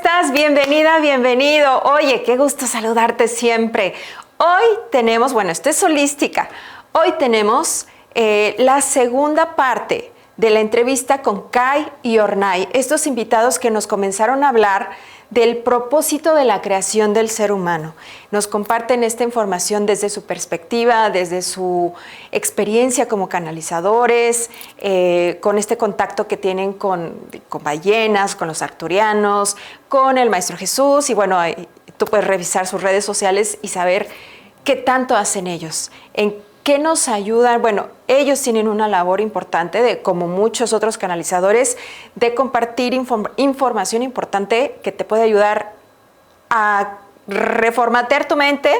estás? Bienvenida, bienvenido. Oye, qué gusto saludarte siempre. Hoy tenemos, bueno, esto es Holística. Hoy tenemos la segunda parte de la entrevista con Kai y Ornai, estos invitados que nos comenzaron a hablar del propósito de la creación del ser humano. Nos comparten esta información desde su perspectiva, desde su experiencia como canalizadores, con este contacto que tienen con ballenas, con los arcturianos, con el Maestro Jesús. Y bueno, tú puedes revisar sus redes sociales y saber qué tanto hacen ellos, en qué nos ayudan. Bueno, ellos tienen una labor importante, de, como muchos otros canalizadores, de compartir información importante que te puede ayudar a reformatear tu mente,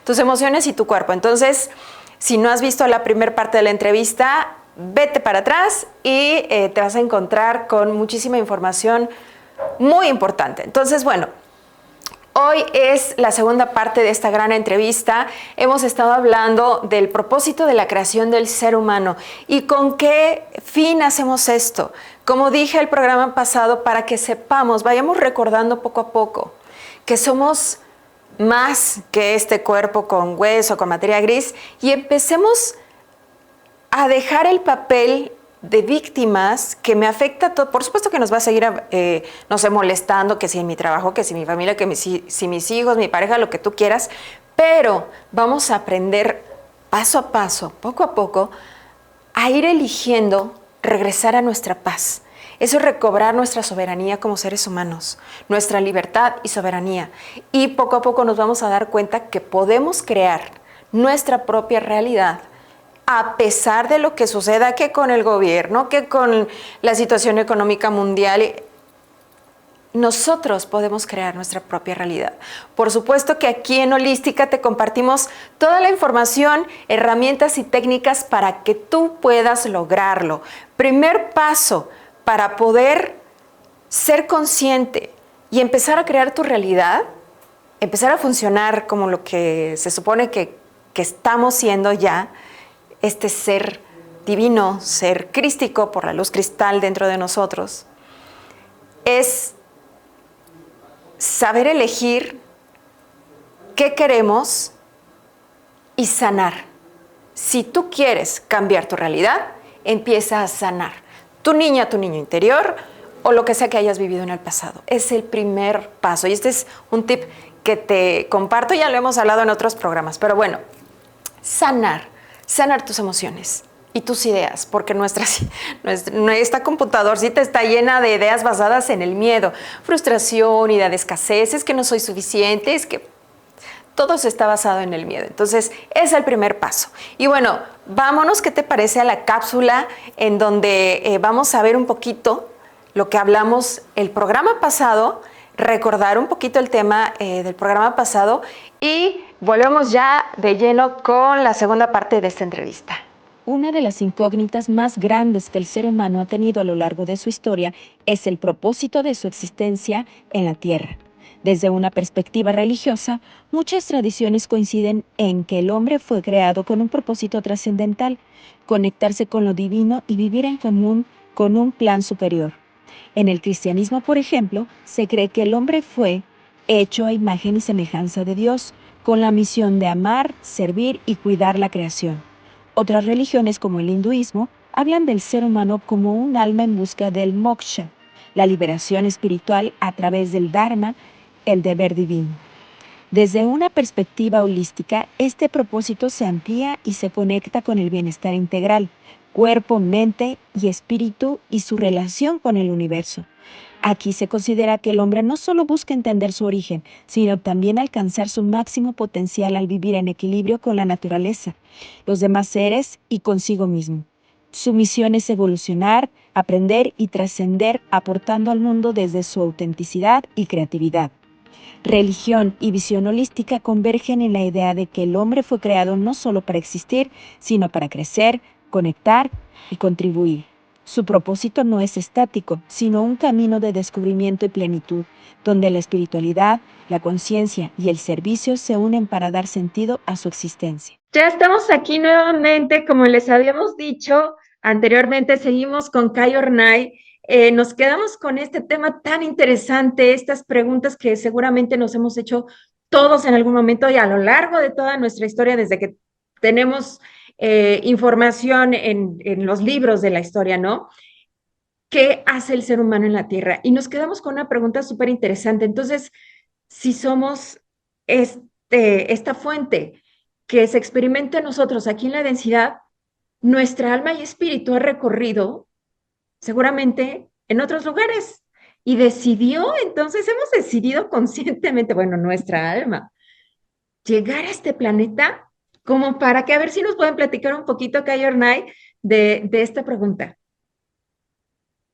tus emociones y tu cuerpo. Entonces, si no has visto la primera parte de la entrevista, vete para atrás y te vas a encontrar con muchísima información muy importante. Entonces, bueno, hoy es la segunda parte de esta gran entrevista. Hemos estado hablando del propósito de la creación del ser humano y con qué fin hacemos esto. Como dije el programa pasado, para que sepamos, vayamos recordando poco a poco que somos más que este cuerpo con hueso, con materia gris, y empecemos a dejar el papel de víctimas que me afecta todo. Por supuesto que nos va a seguir, no sé, molestando, que si en mi trabajo, que si mi familia, que si mis hijos, mi pareja, lo que tú quieras, pero vamos a aprender paso a paso, poco a poco, a ir eligiendo regresar a nuestra paz. Eso es recobrar nuestra soberanía como seres humanos, nuestra libertad y soberanía. Y poco a poco nos vamos a dar cuenta que podemos crear nuestra propia realidad, a pesar de lo que suceda, que con el gobierno, que con la situación económica mundial. Nosotros podemos crear nuestra propia realidad. Por supuesto que aquí en Holística te compartimos toda la información, herramientas y técnicas para que tú puedas lograrlo. Primer paso para poder ser consciente y empezar a crear tu realidad, empezar a funcionar como lo que se supone que estamos siendo ya, este ser divino, ser crístico por la luz cristal dentro de nosotros, es saber elegir qué queremos y sanar. Si tú quieres cambiar tu realidad, empieza a sanar tu niña, tu niño interior o lo que sea que hayas vivido en el pasado. Es el primer paso y este es un tip que te comparto, ya lo hemos hablado en otros programas, pero bueno, sanar tus emociones y tus ideas, porque esta computadorcita está llena de ideas basadas en el miedo, frustración, idea de escasez, es que no soy suficiente, es que todo se está basado en el miedo. Entonces, es el primer paso. Y bueno, vámonos, ¿qué te parece a la cápsula en donde vamos a ver un poquito lo que hablamos el programa pasado, recordar un poquito el tema del programa pasado y volvemos ya de lleno con la segunda parte de esta entrevista. Una de las incógnitas más grandes que el ser humano ha tenido a lo largo de su historia es el propósito de su existencia en la Tierra. Desde una perspectiva religiosa, muchas tradiciones coinciden en que el hombre fue creado con un propósito trascendental, conectarse con lo divino y vivir en común con un plan superior. En el cristianismo, por ejemplo, se cree que el hombre fue hecho a imagen y semejanza de Dios, con la misión de amar, servir y cuidar la creación. Otras religiones, como el hinduismo, hablan del ser humano como un alma en busca del moksha, la liberación espiritual a través del dharma, el deber divino. Desde una perspectiva holística, este propósito se amplía y se conecta con el bienestar integral, cuerpo, mente y espíritu y su relación con el universo. Aquí se considera que el hombre no solo busca entender su origen, sino también alcanzar su máximo potencial al vivir en equilibrio con la naturaleza, los demás seres y consigo mismo. Su misión es evolucionar, aprender y trascender, aportando al mundo desde su autenticidad y creatividad. Religión y visión holística convergen en la idea de que el hombre fue creado no solo para existir, sino para crecer, conectar y contribuir. Su propósito no es estático, sino un camino de descubrimiento y plenitud, donde la espiritualidad, la conciencia y el servicio se unen para dar sentido a su existencia. Ya estamos aquí nuevamente, como les habíamos dicho anteriormente, seguimos con Kai Ornai, nos quedamos con este tema tan interesante, estas preguntas que seguramente nos hemos hecho todos en algún momento y a lo largo de toda nuestra historia, desde que tenemos información en los libros de la historia, ¿no? ¿Qué hace el ser humano en la Tierra? Y nos quedamos con una pregunta súper interesante. Entonces, si somos esta fuente que se experimenta en nosotros aquí en la densidad, nuestra alma y espíritu ha recorrido seguramente en otros lugares y decidió, entonces hemos decidido conscientemente, bueno, nuestra alma, llegar a este planeta como para que a ver si nos pueden platicar un poquito, Kai Ornay, de esta pregunta.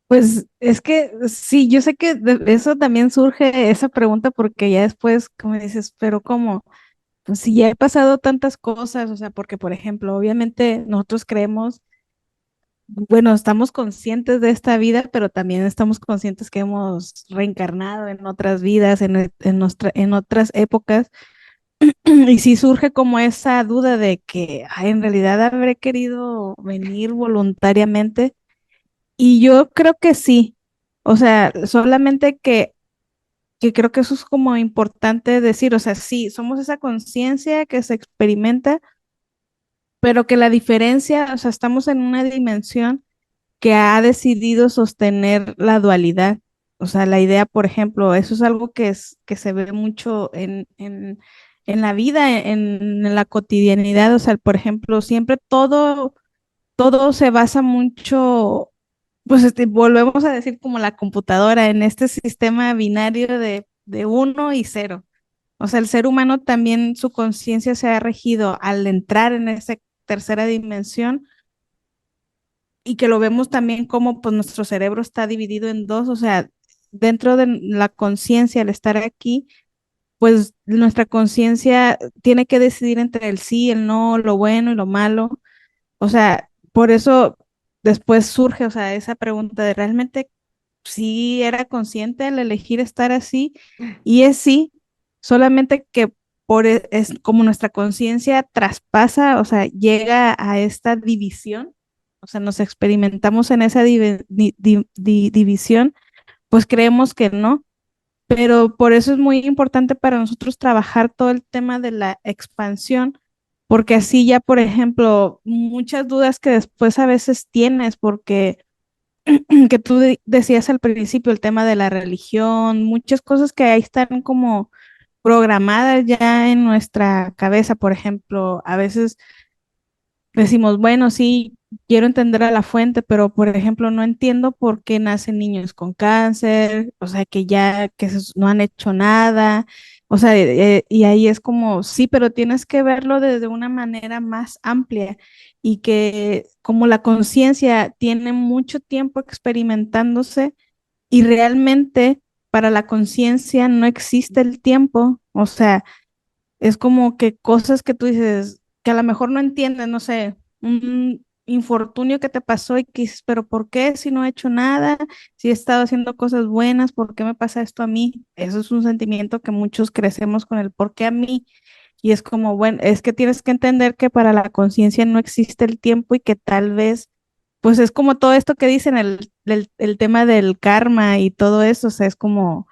Pues es que sí, yo sé que de eso también surge esa pregunta porque ya después, como dices, pero ¿cómo? Pues si ya he pasado tantas cosas, o sea, porque por ejemplo, obviamente nosotros creemos, bueno, estamos conscientes de esta vida, pero también estamos conscientes que hemos reencarnado en otras vidas, en otras épocas, y sí surge como esa duda de que "Ay, en realidad habré querido venir voluntariamente, y yo creo que sí, o sea, solamente que creo que eso es como importante decir, o sea, sí, somos esa conciencia que se experimenta, pero que la diferencia, o sea, estamos en una dimensión que ha decidido sostener la dualidad. O sea, la idea, por ejemplo, eso es algo que se ve mucho en la vida, en la cotidianidad. O sea, por ejemplo, siempre todo se basa mucho, pues volvemos a decir como la computadora, en este sistema binario de uno y cero. O sea, el ser humano también su conciencia se ha regido al entrar en esa tercera dimensión y que lo vemos también como pues nuestro cerebro está dividido en dos, o sea, dentro de la conciencia al estar aquí, pues nuestra conciencia tiene que decidir entre el sí, el no, lo bueno y lo malo. O sea, por eso después surge, o sea, esa pregunta de realmente si era consciente al elegir estar así, y es sí, solamente que es como nuestra conciencia traspasa, o sea, llega a esta división, o sea, nos experimentamos en esa división, pues creemos que no, pero por eso es muy importante para nosotros trabajar todo el tema de la expansión, porque así ya, por ejemplo, muchas dudas que después a veces tienes, porque que tú decías al principio, el tema de la religión, muchas cosas que ahí están como programadas ya en nuestra cabeza, por ejemplo, a veces decimos, bueno, sí, quiero entender a la fuente, pero por ejemplo, no entiendo por qué nacen niños con cáncer, o sea, que ya no han hecho nada, o sea, y ahí es como, sí, pero tienes que verlo desde una manera más amplia y que como la conciencia tiene mucho tiempo experimentándose y realmente para la conciencia no existe el tiempo, o sea, es como que cosas que tú dices que a lo mejor no entiendes, no sé, un infortunio que te pasó y que dices, pero ¿por qué si no he hecho nada? Si he estado haciendo cosas buenas, ¿por qué me pasa esto a mí? Eso es un sentimiento que muchos crecemos con el ¿por qué a mí? Y es como, bueno, es que tienes que entender que para la conciencia no existe el tiempo y que tal vez, pues es como todo esto que dicen, el tema del karma y todo eso, o sea, es como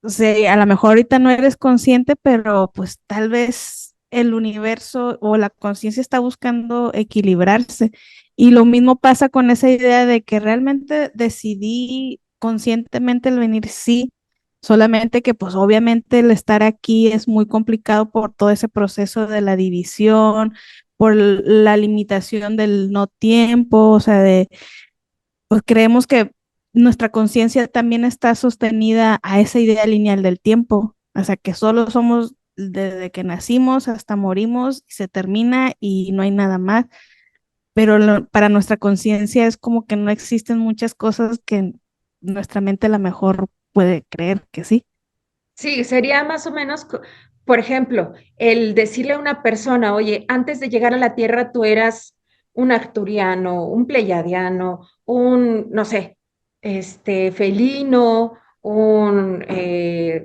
o sea, a lo mejor ahorita no eres consciente, pero pues tal vez el universo o la conciencia está buscando equilibrarse. Y lo mismo pasa con esa idea de que realmente decidí conscientemente el venir, sí, solamente que pues obviamente el estar aquí es muy complicado por todo ese proceso de la división, por la limitación del no tiempo, o sea, pues creemos que nuestra conciencia también está sostenida a esa idea lineal del tiempo, o sea, que solo somos desde que nacimos hasta morimos y se termina y no hay nada más, pero para nuestra conciencia es como que no existen muchas cosas que nuestra mente a lo mejor puede creer que sí. Sí, sería más o menos, por ejemplo, el decirle a una persona, oye, antes de llegar a la Tierra tú eras un arcturiano, un pleiadiano, un, no sé, felino, un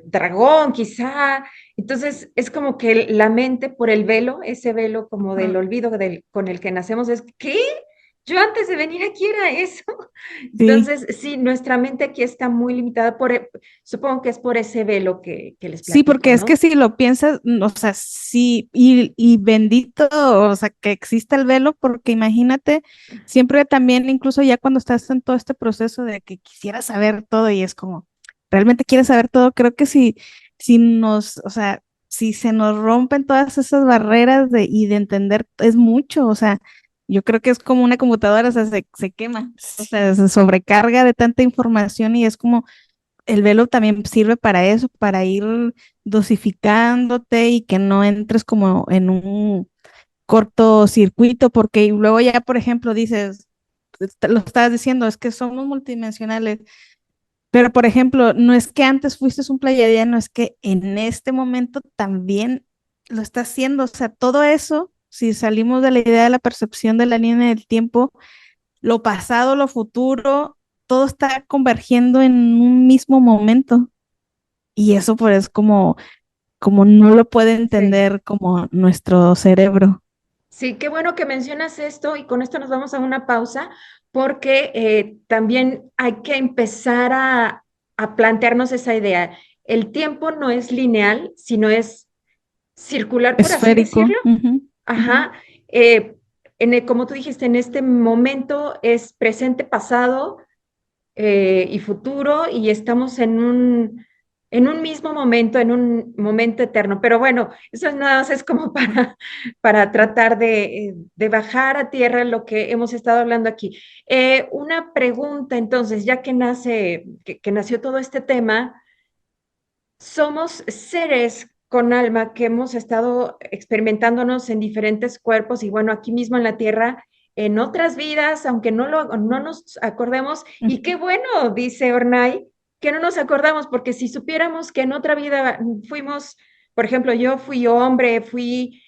dragón quizá. Entonces, es como que la mente por el velo, ese velo como del olvido con el que nacemos, es, ¿qué? Yo antes de venir aquí era eso. Sí. Entonces, sí, nuestra mente aquí está muy limitada supongo que es por ese velo que les Sí, platico, porque es que ¿no? si lo piensas, o sea, sí, y bendito, o sea, que exista el velo, porque imagínate, siempre también, incluso ya cuando estás en todo este proceso de que quisieras saber todo y es como, realmente quieres saber todo, creo que si nos, o sea, si se nos rompen todas esas barreras y de entender, es mucho, o sea, yo creo que es como una computadora, o sea, se quema, o sea, se sobrecarga de tanta información y es como el velo también sirve para eso, para ir dosificándote y que no entres como en un cortocircuito, porque luego ya, por ejemplo, dices, lo estabas diciendo, es que somos multidimensionales, pero por ejemplo, no es que antes fuiste un pleiadiano, es que en este momento también lo está haciendo, o sea, todo eso, si salimos de la idea de la percepción de la línea del tiempo, lo pasado, lo futuro, todo está convergiendo en un mismo momento. Y eso pues es como no lo puede Sí. entender como nuestro cerebro. Sí, qué bueno que mencionas esto y con esto nos vamos a una pausa porque también hay que empezar a plantearnos esa idea. El tiempo no es lineal, sino es circular, por así Esférico. decirlo. Ujú, ujú. Ajá. Como tú dijiste, en este momento es presente, pasado y futuro y estamos en un mismo momento, en un momento eterno. Pero bueno, eso nada más es como para tratar de bajar a tierra lo que hemos estado hablando aquí. Una pregunta entonces, ya que que nació todo este tema, somos seres con alma que hemos estado experimentándonos en diferentes cuerpos y bueno, aquí mismo en la tierra, en otras vidas, aunque no nos acordemos. Y qué bueno, dice Ornay, que no nos acordamos, porque si supiéramos que en otra vida fuimos, por ejemplo, yo fui hombre, fui,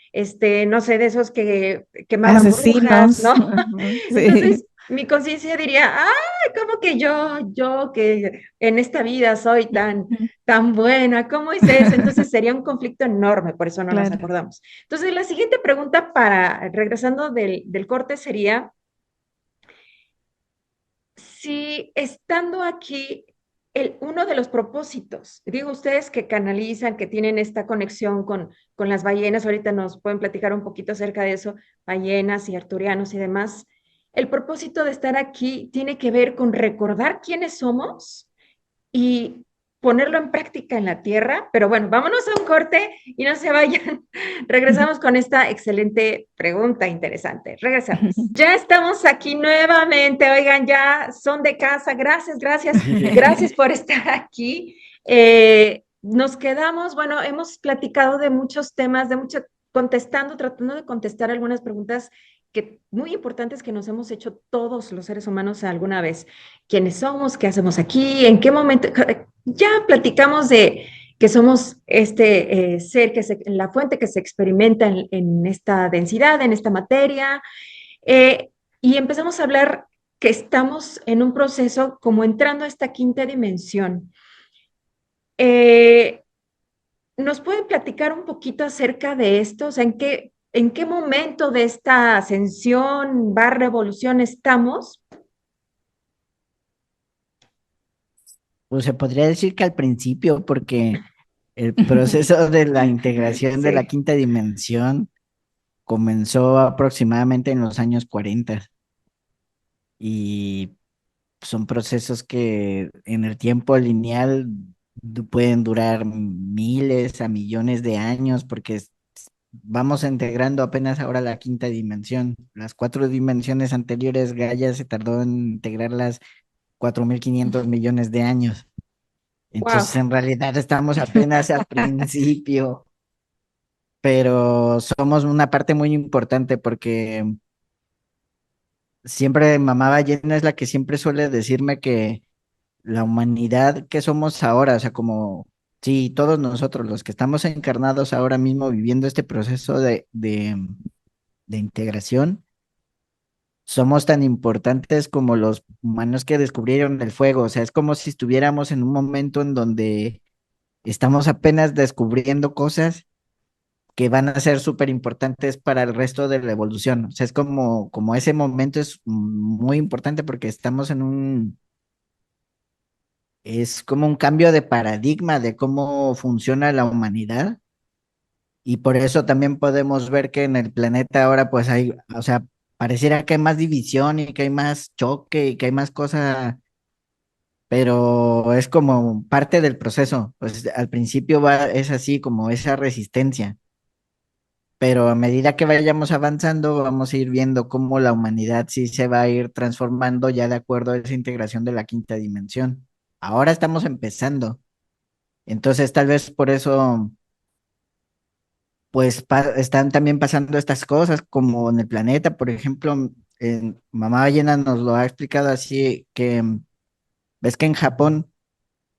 no sé, de esos que quemaban brujas, Asesinos. ¿no? Ajá, sí. Entonces, mi conciencia diría, ah, ¿cómo que yo que en esta vida soy Ujú, tan buena? ¿Cómo es eso? Entonces sería un conflicto enorme, por eso no nos claro. acordamos. Entonces, la siguiente pregunta regresando del corte sería, si estando aquí, uno de los propósitos, digo ustedes que canalizan, que tienen esta conexión con las ballenas, ahorita nos pueden platicar un poquito acerca de eso, ballenas y arturianos y demás, el propósito de estar aquí tiene que ver con recordar quiénes somos y ponerlo en práctica en la tierra. Pero bueno, vámonos a un corte y no se vayan. Regresamos con esta excelente pregunta interesante. Regresamos. Ya estamos aquí nuevamente. Oigan, ya son de casa. Gracias, gracias, gracias por estar aquí. Nos quedamos, bueno, hemos platicado de muchos temas, tratando de contestar algunas preguntas muy importantes que nos hemos hecho todos los seres humanos alguna vez. ¿Quiénes somos? ¿Qué hacemos aquí? ¿En qué momento? Ya platicamos de que somos este ser, la fuente que se experimenta en esta densidad, en esta materia, eh, y empezamos a hablar que estamos en un proceso como entrando a esta quinta dimensión. Eh, ¿Nos pueden platicar un poquito acerca de esto? O sea, en qué momento de esta ascensión, barra evolución estamos? Pues se podría decir que al principio, porque el proceso de la integración de la Sí. quinta dimensión comenzó aproximadamente en los años 40 y son procesos que en el tiempo lineal pueden durar miles a millones de años porque vamos integrando apenas ahora la quinta dimensión. Las cuatro dimensiones anteriores, Gaia se tardó en integrarlas 4.500 millones de años. Entonces, Wow. en realidad estamos apenas al principio, pero somos una parte muy importante porque siempre mamá ballena es la que siempre suele decirme que la humanidad que somos ahora, o sea, como, sí, todos nosotros los que estamos encarnados ahora mismo viviendo este proceso de integración, somos tan importantes como los humanos que descubrieron el fuego, o sea, es como si estuviéramos en un momento en donde estamos apenas descubriendo cosas que van a ser súper importantes para el resto de la evolución. O sea, es como ese momento es muy importante porque estamos es como un cambio de paradigma de cómo funciona la humanidad. Y por eso también podemos ver que en el planeta ahora pues hay, o sea, pareciera que hay más división y que hay más choque y que hay más cosas, pero es como parte del proceso. Pues al principio es así como esa resistencia, pero a medida que vayamos avanzando vamos a ir viendo cómo la humanidad sí se va a ir transformando ya de acuerdo a esa integración de la quinta dimensión. Ahora estamos empezando, entonces tal vez por eso pues están también pasando estas cosas como en el planeta, por ejemplo, Mamá Ballena nos lo ha explicado así, que ves que en Japón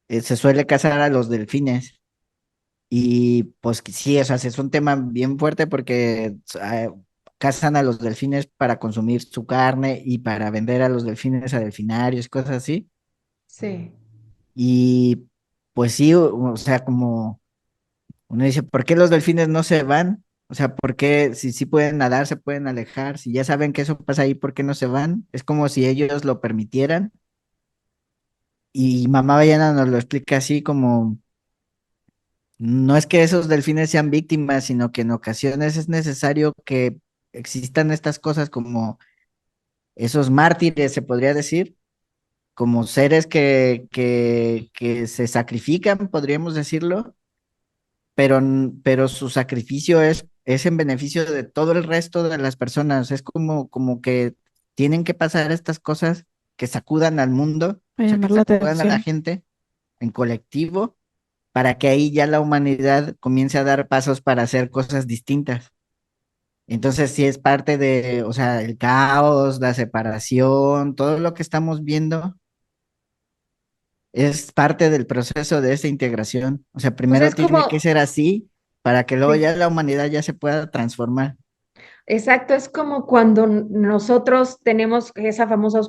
se suele cazar a los delfines y pues que sí, o sea, es un tema bien fuerte porque cazan a los delfines para consumir su carne y para vender a los delfines a delfinarios, cosas así. Sí. Y pues sí, o sea, como uno dice, ¿por qué los delfines no se van? O sea, ¿por qué si sí pueden nadar, se pueden alejar? Si ya saben que eso pasa ahí, ¿por qué no se van? Es como si ellos lo permitieran. Y Mamá Ballena nos lo explica así como, no es que esos delfines sean víctimas, sino que en ocasiones es necesario que existan estas cosas como esos mártires, se podría decir, como seres que se sacrifican, podríamos decirlo, pero su sacrificio es en beneficio de todo el resto de las personas. Es como que tienen que pasar estas cosas que sacudan al mundo, o Para sea, que llamar la sacudan a la atención. gente en colectivo, para que ahí ya la humanidad comience a dar pasos para hacer cosas distintas. Entonces, sí es parte de, o sea, el caos, la separación, todo lo que estamos viendo es parte del proceso de esa integración. O sea, Pues primero es tiene que como, ser así para que luego sí, ya la humanidad ya se pueda transformar. exacto, es como cuando nosotros tenemos esa famosa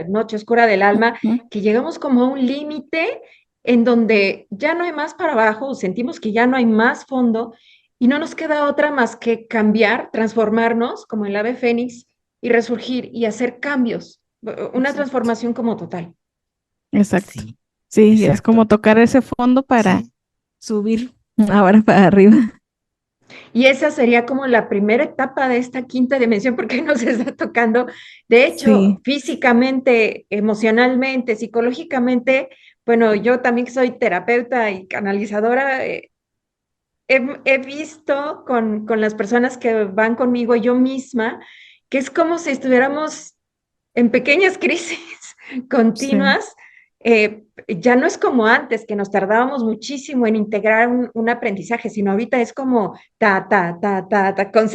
noche oscura del alma, Ujú. que llegamos como a un límite en donde ya no hay más para abajo, sentimos que ya no hay más fondo y no nos queda otra más que cambiar, transformarnos como el ave fénix y resurgir y hacer cambios, una Exacto. transformación como total. Exacto. Sí, Sí, es como exacto. tocar ese fondo para Sí, subir ahora para arriba. Y esa sería como la primera etapa de esta quinta dimensión, porque nos está tocando, de hecho, Sí, físicamente, emocionalmente, psicológicamente. Bueno, yo también que soy terapeuta y canalizadora, he visto con las personas que van conmigo, yo misma, que es como si estuviéramos en pequeñas crisis sí. continuas. Ya no es como antes, que nos tardábamos muchísimo en integrar un aprendizaje, sino ahorita es como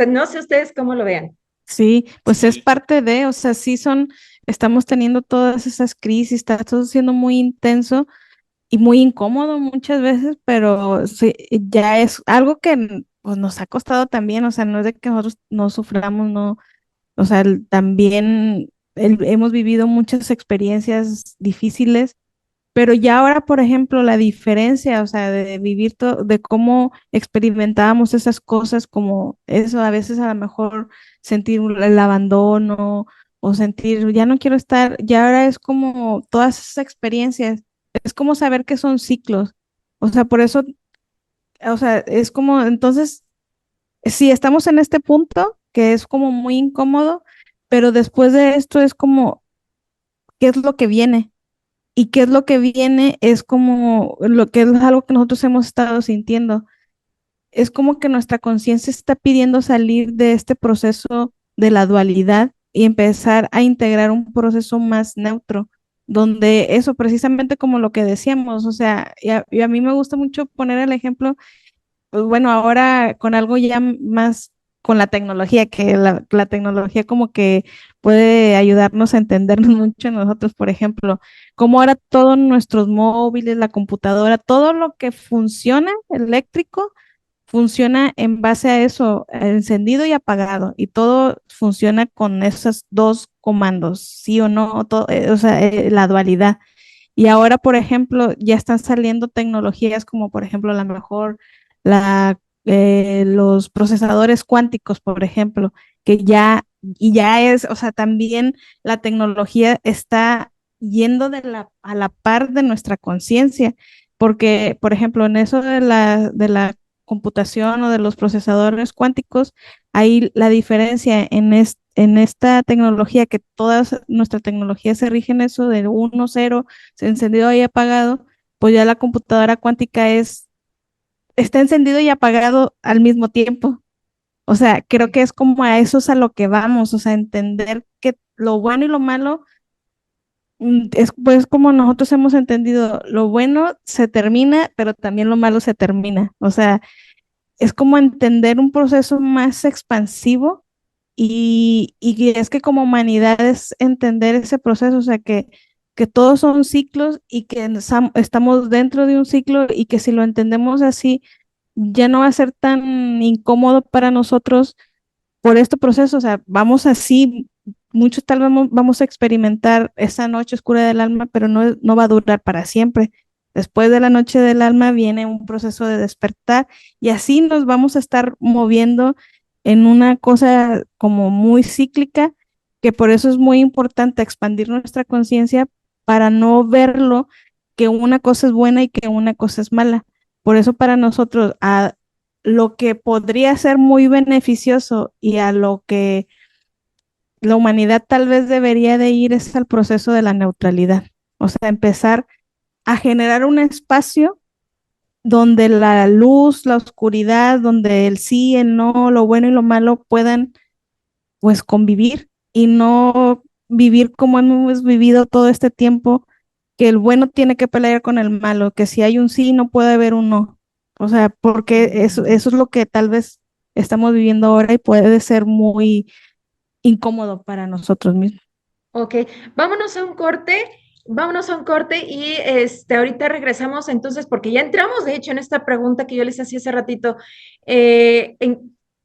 no sé ustedes cómo lo vean. Sí, pues es sí, parte de, o sea, estamos teniendo todas esas crisis, está todo siendo muy intenso y muy incómodo muchas veces, pero sí, ya es algo que pues, nos ha costado también, o sea, no es de que nosotros no suframos, no, o sea, también hemos vivido muchas experiencias difíciles, pero ya ahora, por ejemplo, la diferencia, o sea, de vivir todo, de cómo experimentábamos esas cosas, como eso, a veces a lo mejor sentir el abandono o sentir, ya no quiero estar, ya ahora es como todas esas experiencias, es como saber que son ciclos. O sea, por eso, o sea, es como, entonces, si estamos en este punto, que es como muy incómodo, pero después de esto es como, ¿qué es lo que viene? Y qué es lo que viene es como lo que es algo que nosotros hemos estado sintiendo. Es como que nuestra conciencia está pidiendo salir de este proceso de la dualidad y empezar a integrar un proceso más neutro, donde eso precisamente como lo que decíamos, o sea, y a mí me gusta mucho poner el ejemplo pues bueno, ahora con algo ya más con la tecnología, que la tecnología como que puede ayudarnos a entendernos mucho a nosotros, por ejemplo, como ahora todos nuestros móviles, la computadora, todo lo que funciona eléctrico, funciona en base a eso, encendido y apagado, y todo funciona con esos dos comandos, sí o no, o sea, la dualidad. Y ahora, por ejemplo, ya están saliendo tecnologías como, por ejemplo, la mejor, la los procesadores cuánticos, por ejemplo, y ya es, o sea, también la tecnología está yendo a la par de nuestra conciencia, porque, por ejemplo, en eso de la computación o de los procesadores cuánticos, hay la diferencia en esta tecnología, que toda nuestra tecnología se rige en eso de uno, cero, se encendido y apagado, pues ya la computadora cuántica está encendido y apagado al mismo tiempo. O sea, creo que es como a eso es a lo que vamos, o sea, entender que lo bueno y lo malo es pues como nosotros hemos entendido, lo bueno se termina, pero también lo malo se termina. O sea, es como entender un proceso más expansivo y es que como humanidad es entender ese proceso, o sea, que todos son ciclos y que estamos dentro de un ciclo y que si lo entendemos así, ya no va a ser tan incómodo para nosotros por este proceso, o sea, vamos así, muchos tal vez vamos a experimentar esa noche oscura del alma, pero no va a durar para siempre. Después de la noche del alma viene un proceso de despertar y así nos vamos a estar moviendo en una cosa como muy cíclica, que por eso es muy importante expandir nuestra conciencia para no verlo que una cosa es buena y que una cosa es mala. Por eso para nosotros, a lo que podría ser muy beneficioso y a lo que la humanidad tal vez debería de ir es al proceso de la neutralidad. O sea, empezar a generar un espacio donde la luz, la oscuridad, donde el sí, el no, lo bueno y lo malo puedan pues convivir y no vivir como hemos vivido todo este tiempo, que el bueno tiene que pelear con el malo, que si hay un sí no puede haber un no. O sea, porque eso es lo que tal vez estamos viviendo ahora y puede ser muy incómodo para nosotros mismos. Ok, vámonos a un corte, vámonos a un corte y ahorita regresamos entonces, porque ya entramos de hecho en esta pregunta que yo les hacía hace ratito,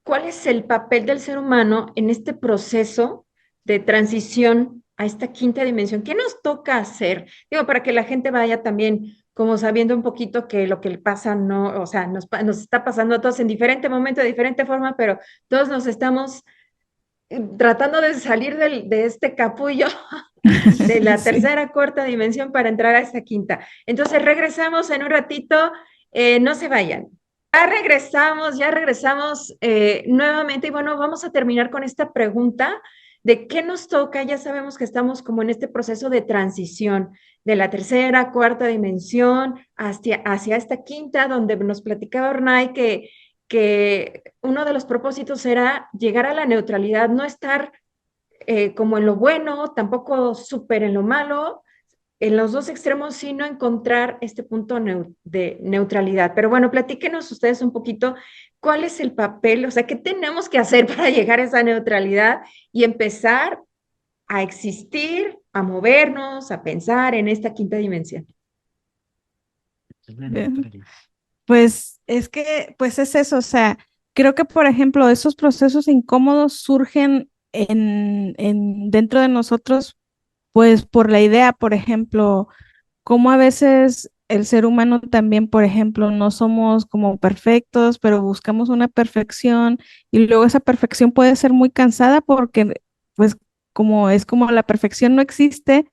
¿cuál es el papel del ser humano en este proceso de transición a esta quinta dimensión? ¿Qué nos toca hacer? Digo, para que la gente vaya también como sabiendo un poquito que lo que le pasa no, o sea, nos está pasando a todos en diferente momento, de diferente forma, pero todos nos estamos tratando de salir de este capullo de la Sí. tercera, cuarta dimensión para entrar a esta quinta. Entonces regresamos en un ratito, no se vayan. Ya regresamos nuevamente y bueno, vamos a terminar con esta pregunta de qué nos toca. Ya sabemos que estamos como en este proceso de transición de la tercera, cuarta dimensión hacia esta quinta, donde nos platicaba Ornay que uno de los propósitos era llegar a la neutralidad, no estar como en lo bueno, tampoco súper en lo malo, en los dos extremos, sino encontrar este punto de neutralidad. Pero bueno, platíquenos ustedes un poquito cuál es el papel, o sea, qué tenemos que hacer para llegar a esa neutralidad y empezar a existir, a movernos, a pensar en esta quinta dimensión. Bien. Pues es que, pues es eso, o sea, creo que por ejemplo, esos procesos incómodos surgen dentro de nosotros, pues por la idea, por ejemplo, como a veces el ser humano también, por ejemplo, no somos como perfectos, pero buscamos una perfección y luego esa perfección puede ser muy cansada porque, pues, como es como la perfección no existe,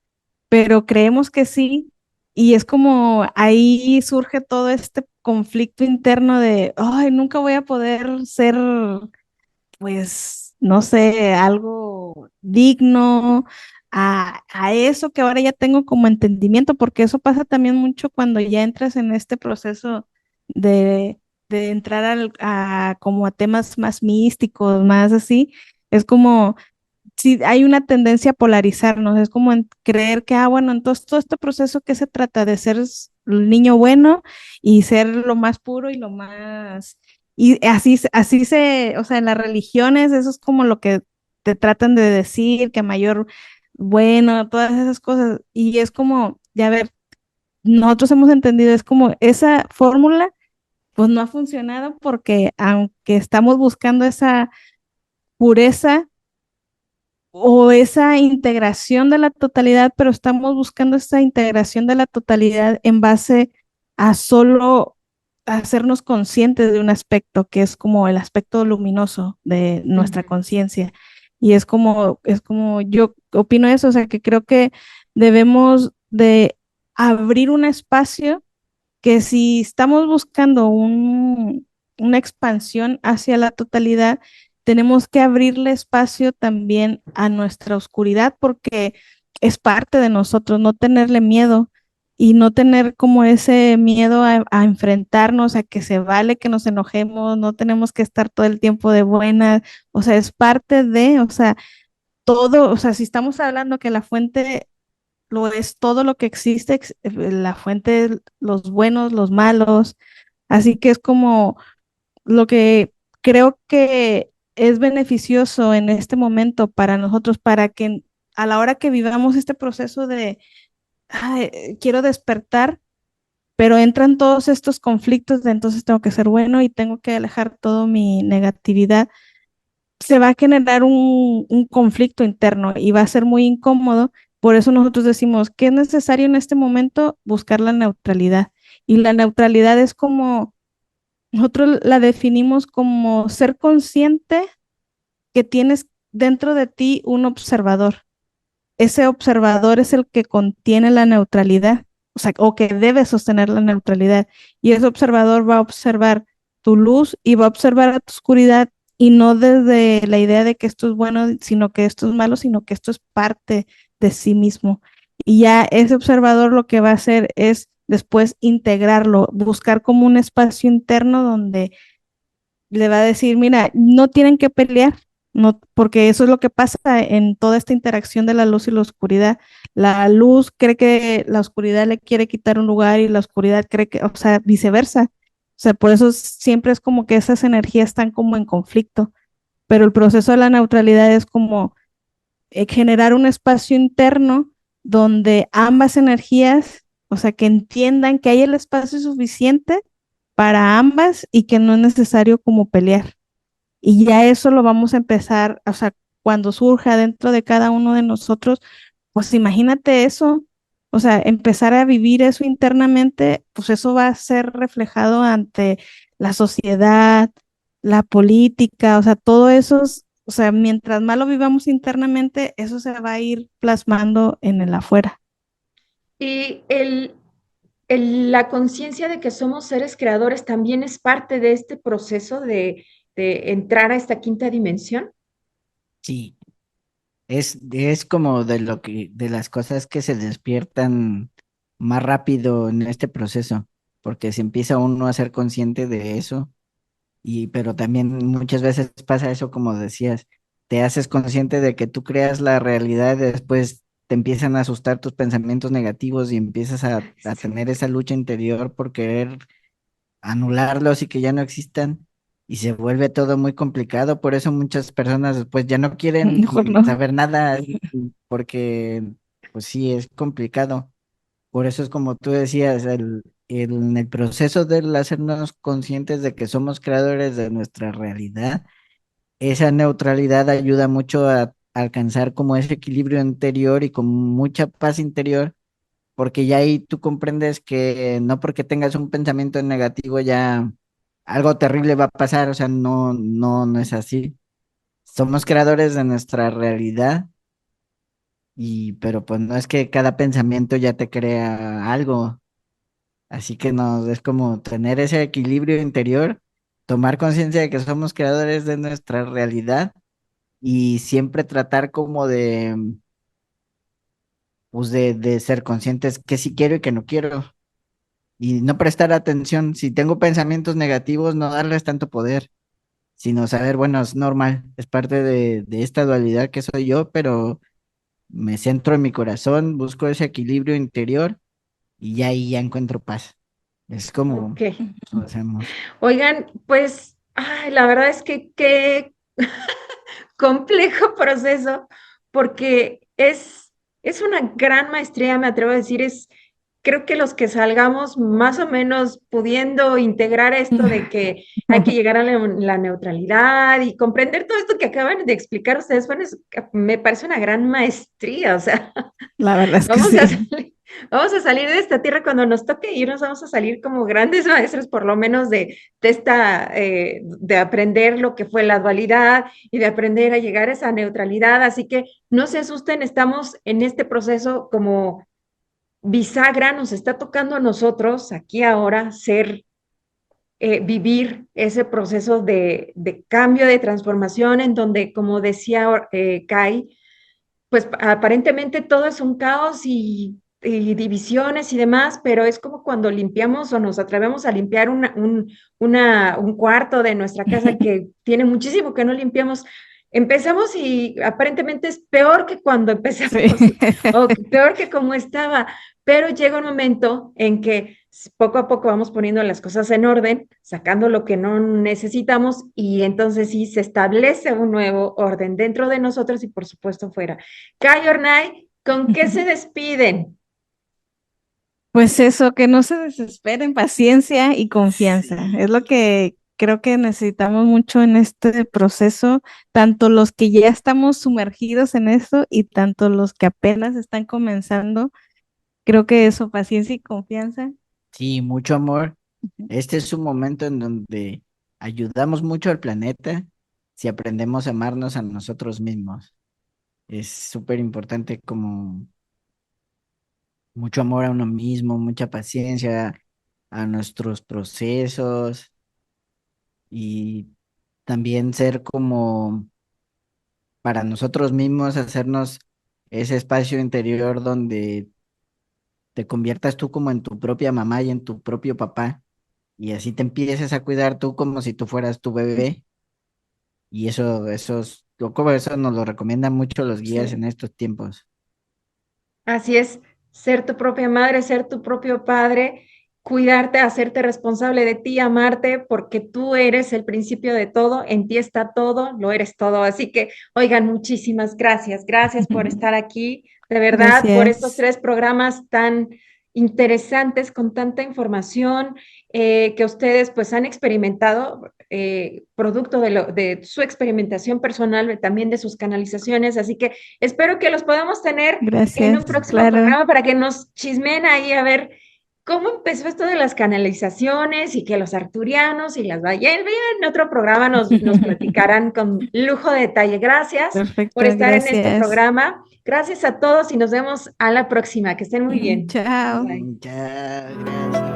pero creemos que sí, y es como ahí surge todo este conflicto interno de, ay, nunca voy a poder ser, pues, no sé, algo digno a eso que ahora ya tengo como entendimiento, porque eso pasa también mucho cuando ya entras en este proceso de entrar como a temas más místicos, más así, es como sí hay una tendencia a polarizarnos, es como en creer que, bueno, entonces todo este proceso que se trata de ser el niño bueno y ser lo más puro y lo más, y o sea, en las religiones eso es como lo que te tratan de decir, que mayor, bueno, todas esas cosas, y es como, ya ver, nosotros hemos entendido, es como esa fórmula, pues no ha funcionado porque aunque estamos buscando esa pureza, o esa integración de la totalidad, pero estamos buscando esa integración de la totalidad en base a solo hacernos conscientes de un aspecto que es como el aspecto luminoso de nuestra Ujú. conciencia. Y es como yo opino eso, o sea, que creo que debemos de abrir un espacio que si estamos buscando una expansión hacia la totalidad, tenemos que abrirle espacio también a nuestra oscuridad porque es parte de nosotros, no tenerle miedo y no tener como ese miedo a enfrentarnos, a que se vale que nos enojemos, no tenemos que estar todo el tiempo de buenas, o sea, es parte de, o sea, todo, o sea, si estamos hablando que la fuente lo es todo lo que existe, la fuente, los buenos, los malos. Así que es como lo que creo que es beneficioso en este momento para nosotros, para que a la hora que vivamos este proceso de "Ay, quiero despertar, pero entran todos estos conflictos de entonces tengo que ser bueno y tengo que alejar toda mi negatividad, se va a generar un conflicto interno y va a ser muy incómodo. Por eso nosotros decimos que es necesario en este momento buscar la neutralidad. Y la neutralidad es como, nosotros la definimos como ser consciente que tienes dentro de ti un observador. Ese observador es el que contiene la neutralidad, o sea, o que debe sostener la neutralidad. Y ese observador va a observar tu luz y va a observar a tu oscuridad y no desde la idea de que esto es bueno, sino que esto es malo, sino que esto es parte de sí mismo. Y ya ese observador lo que va a hacer es después integrarlo, buscar como un espacio interno donde le va a decir, mira, no tienen que pelear, no, porque eso es lo que pasa en toda esta interacción de la luz y la oscuridad. La luz cree que la oscuridad le quiere quitar un lugar y la oscuridad cree que, o sea, viceversa. O sea, por eso siempre es como que esas energías están como en conflicto, pero el proceso de la neutralidad es como generar un espacio interno donde ambas energías, o sea, que entiendan que hay el espacio suficiente para ambas y que no es necesario como pelear. Y ya eso lo vamos a empezar, o sea, cuando surja dentro de cada uno de nosotros, pues imagínate eso, o sea, empezar a vivir eso internamente, pues eso va a ser reflejado ante la sociedad, la política, o sea, todo eso, o sea, mientras más lo vivamos internamente, eso se va a ir plasmando en el afuera. Y la conciencia de que somos seres creadores también es parte de este proceso de entrar a esta quinta dimensión. Sí, es como de las cosas que se despiertan más rápido en este proceso, porque se empieza uno a ser consciente de eso. Pero también muchas veces pasa eso, como decías, te haces consciente de que tú creas la realidad y después te empiezan a asustar tus pensamientos negativos y empiezas a tener esa lucha interior por querer anularlos y que ya no existan y se vuelve todo muy complicado. Por eso muchas personas después ya no quieren Mejor no. saber nada porque pues sí, es complicado. Por eso es como tú decías, en el proceso de hacernos conscientes de que somos creadores de nuestra realidad, esa neutralidad ayuda mucho a alcanzar como ese equilibrio interior y con mucha paz interior, porque ya ahí tú comprendes que no porque tengas un pensamiento negativo ya algo terrible va a pasar, o sea, no es así. Somos creadores de nuestra realidad pero pues no es que cada pensamiento ya te crea algo. Así que no, es como tener ese equilibrio interior, tomar conciencia de que somos creadores de nuestra realidad y siempre tratar como pues de ser conscientes que sí quiero y que no quiero. Y no prestar atención. Si tengo pensamientos negativos, no darles tanto poder, sino saber, bueno, es normal, es parte de esta dualidad que soy yo, pero me centro en mi corazón, busco ese equilibrio interior y ya ahí ya encuentro paz. Es como Ok. lo hacemos. Oigan, pues, ay, la verdad es que qué complejo proceso, porque es una gran maestría, me atrevo a decir, creo que los que salgamos más o menos pudiendo integrar esto de que hay que llegar a la neutralidad y comprender todo esto que acaban de explicar ustedes, bueno, me parece una gran maestría, o sea, La verdad es que vamos a sí. Vamos a salir de esta tierra cuando nos toque irnos, vamos a salir como grandes maestros, por lo menos de esta, de aprender lo que fue la dualidad y de aprender a llegar a esa neutralidad. Así que no se asusten, estamos en este proceso como bisagra, nos está tocando a nosotros aquí ahora ser, vivir ese proceso de cambio, de transformación, en donde, como decía Kai, pues aparentemente todo es un caos y divisiones y demás, pero es como cuando limpiamos o nos atrevemos a limpiar un cuarto de nuestra casa que tiene muchísimo que no limpiamos. Empezamos y aparentemente es peor que cuando Sí. empezamos o peor que como estaba, pero llega un momento en que poco a poco vamos poniendo las cosas en orden, sacando lo que no necesitamos y entonces sí se establece un nuevo orden dentro de nosotros y por supuesto fuera. Kai Ornay, ¿con qué se despiden? Pues eso, que no se desesperen, paciencia y confianza. Es lo Sí. que creo que necesitamos mucho en este proceso, tanto los que ya estamos sumergidos en esto y tanto los que apenas están comenzando. Creo que eso, paciencia y confianza. Sí, mucho amor. Ujú. Este es un momento en donde ayudamos mucho al planeta si aprendemos a amarnos a nosotros mismos. Es súper importante como mucho amor a uno mismo, mucha paciencia a nuestros procesos y también ser como para nosotros mismos, hacernos ese espacio interior donde te conviertas tú como en tu propia mamá y en tu propio papá y así te empieces a cuidar tú como si tú fueras tu bebé. Y eso nos lo recomiendan mucho los guías Sí. en estos tiempos. Así es, ser tu propia madre, ser tu propio padre, cuidarte, hacerte responsable de ti, amarte, porque tú eres el principio de todo, en ti está todo, lo eres todo. Así que, oigan, muchísimas gracias, gracias por estar aquí, de verdad, por estos Gracias. 3 programas tan interesantes, con tanta información que ustedes pues han experimentado, producto de su experimentación personal, también de sus canalizaciones. Así que espero que los podamos tener en un Gracias. próximo Claro. programa para que nos chismen ahí a ver cómo empezó esto de las canalizaciones y que los arturianos y las ballenas, en otro programa nos platicarán con lujo de detalle. Gracias Perfecto. por estar en este Gracias. programa. Gracias a todos y nos vemos a la próxima. Que estén muy bien. Chao. Bye. Ya, gracias.